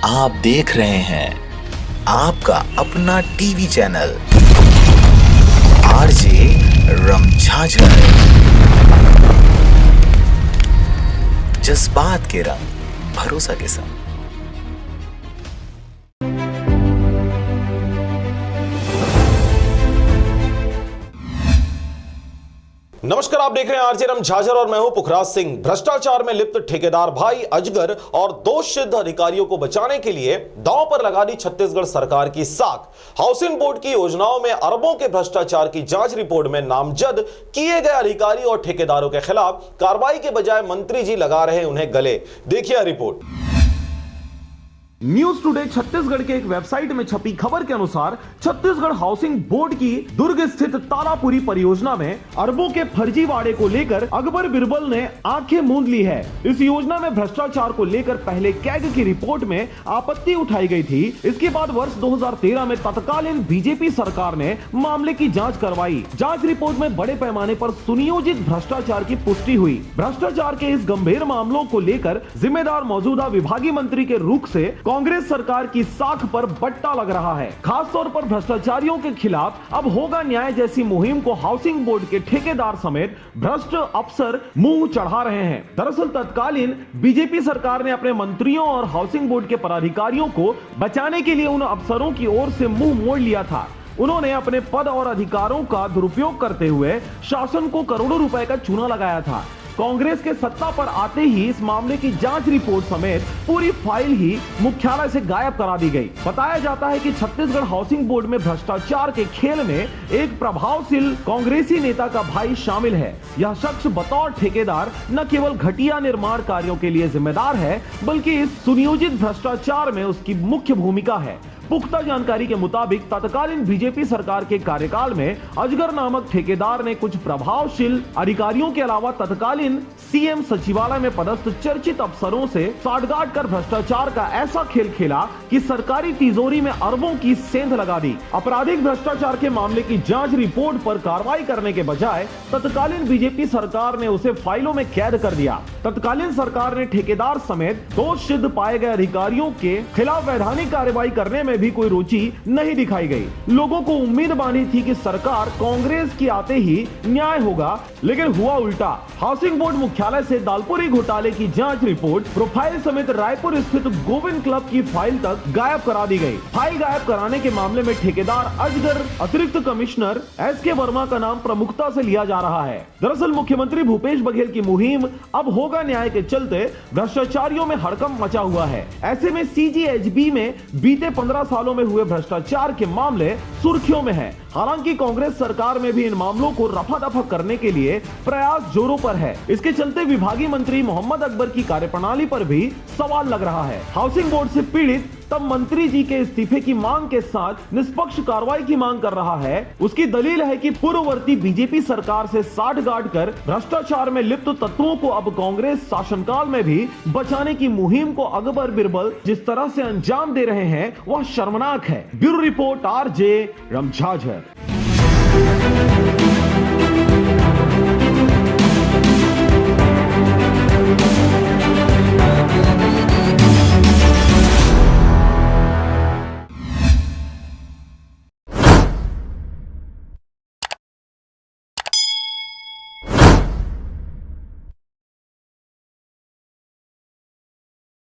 आप देख रहे हैं आपका अपना टीवी चैनल आरजे रमझाझर। जज्बात के रंग, भरोसा के संग। नमस्कार, आप देख रहे हैं आरजे रमझाझर और मैं हूं पुखराज सिंह। भ्रष्टाचार में लिप्त ठेकेदार भाई अजगर और दोष सिद्ध अधिकारियों को बचाने के लिए दांव पर लगा दी छत्तीसगढ़ सरकार की साख। हाउसिंग बोर्ड की योजनाओं में अरबों के भ्रष्टाचार की जांच रिपोर्ट में नामजद किए गए अधिकारी और ठेकेदारों के खिलाफ कार्रवाई के बजाय मंत्री जी लगा रहे उन्हें गले। देखिए रिपोर्ट। न्यूज टुडे छत्तीसगढ़ के एक वेबसाइट में छपी खबर के अनुसार छत्तीसगढ़ हाउसिंग बोर्ड की दुर्ग स्थित तालापुरी परियोजना में अरबों के फर्जीवाड़े को लेकर अकबर बिरबल ने आंखें मूंद ली है। इस योजना में भ्रष्टाचार को लेकर पहले कैग की रिपोर्ट में आपत्ति उठाई गई थी। इसके बाद वर्ष 2013 में तत्कालीन बीजेपी सरकार ने मामले की जांच करवाई। जांच रिपोर्ट में बड़े पैमाने पर सुनियोजित भ्रष्टाचार की पुष्टि हुई। भ्रष्टाचार के इस गंभीर मामलों को लेकर जिम्मेदार मौजूदा विभागीय मंत्री के रुख से कांग्रेस सरकार की साख पर बट्टा लग रहा है। खास तौर पर भ्रष्टाचारियों के खिलाफ अब होगा न्याय जैसी मुहिम को हाउसिंग बोर्ड के ठेकेदार समेत भ्रष्ट अफसर मुंह चढ़ा रहे हैं। दरअसल तत्कालीन बीजेपी सरकार ने अपने मंत्रियों और हाउसिंग बोर्ड के पदाधिकारियों को बचाने के लिए उन अफसरों की ओर से मुंह मोड़ लिया था। उन्होंने अपने पद और अधिकारों का दुरुपयोग करते हुए शासन को करोड़ों रुपए का चूना लगाया था। कांग्रेस के सत्ता पर आते ही इस मामले की जांच रिपोर्ट समेत पूरी फाइल ही मुख्यालय से गायब करा दी गई। बताया जाता है कि छत्तीसगढ़ हाउसिंग बोर्ड में भ्रष्टाचार के खेल में एक प्रभावशील कांग्रेसी नेता का भाई शामिल है। यह शख्स बतौर ठेकेदार न केवल घटिया निर्माण कार्यों के लिए जिम्मेदार है, बल्कि इस सुनियोजित भ्रष्टाचार में उसकी मुख्य भूमिका है। पुख्ता जानकारी के मुताबिक तत्कालीन बीजेपी सरकार के कार्यकाल में अजगर नामक ठेकेदार ने कुछ प्रभावशील अधिकारियों के अलावा तत्कालीन सीएम सचिवालय में पदस्थ चर्चित अफसरों से साठगांठ कर भ्रष्टाचार का ऐसा खेल खेला कि सरकारी तिजोरी में अरबों की सेंध लगा दी। आपराधिक भ्रष्टाचार के मामले की जांच रिपोर्ट पर कार्रवाई करने के बजाय तत्कालीन बीजेपी सरकार ने उसे फाइलों में कैद कर दिया। तत्कालीन सरकार ने ठेकेदार समेत दोष सिद्ध पाए गए अधिकारियों के खिलाफ वैधानिक कार्रवाई करने में भी कोई रुचि नहीं दिखाई गई। लोगों को उम्मीद बांधी थी कि सरकार कांग्रेस की आते ही न्याय होगा, लेकिन हुआ उल्टा। हाउसिंग बोर्ड मुख्यालय से दालपुरी घोटाले की जांच रिपोर्ट, प्रोफाइल समेत रायपुर स्थित गोविंद क्लब की फाइल तक गायब करा दी गई। फाइल गायब कराने के मामले में ठेकेदार अजगर अतिरिक्त कमिश्नर एस.के. वर्मा का नाम प्रमुखता से लिया जा रहा है। दरअसल मुख्यमंत्री भूपेश बघेल की मुहिम अब होगा न्याय के चलते भ्रष्टाचारियों में हड़कंप मचा हुआ है। ऐसे में सीजीएचबी में बीते 15 सालों में हुए भ्रष्टाचार के मामले सुर्खियों में है। हालांकि कांग्रेस सरकार में भी इन मामलों को रफा दफा करने के लिए प्रयास जोरों पर है। इसके चलते विभागीय मंत्री मोहम्मद अकबर की कार्यप्रणाली पर भी सवाल लग रहा है। हाउसिंग बोर्ड से पीड़ित तब मंत्री जी के इस्तीफे की मांग के साथ निष्पक्ष कार्रवाई की मांग कर रहा है। उसकी दलील है कि पूर्ववर्ती बीजेपी सरकार से साठगांठ कर भ्रष्टाचार में लिप्त तत्वों को अब कांग्रेस शासनकाल में भी बचाने की मुहिम को अकबर बिरबल जिस तरह से अंजाम दे रहे हैं वह शर्मनाक है। Bureau report RJ रमझाझर।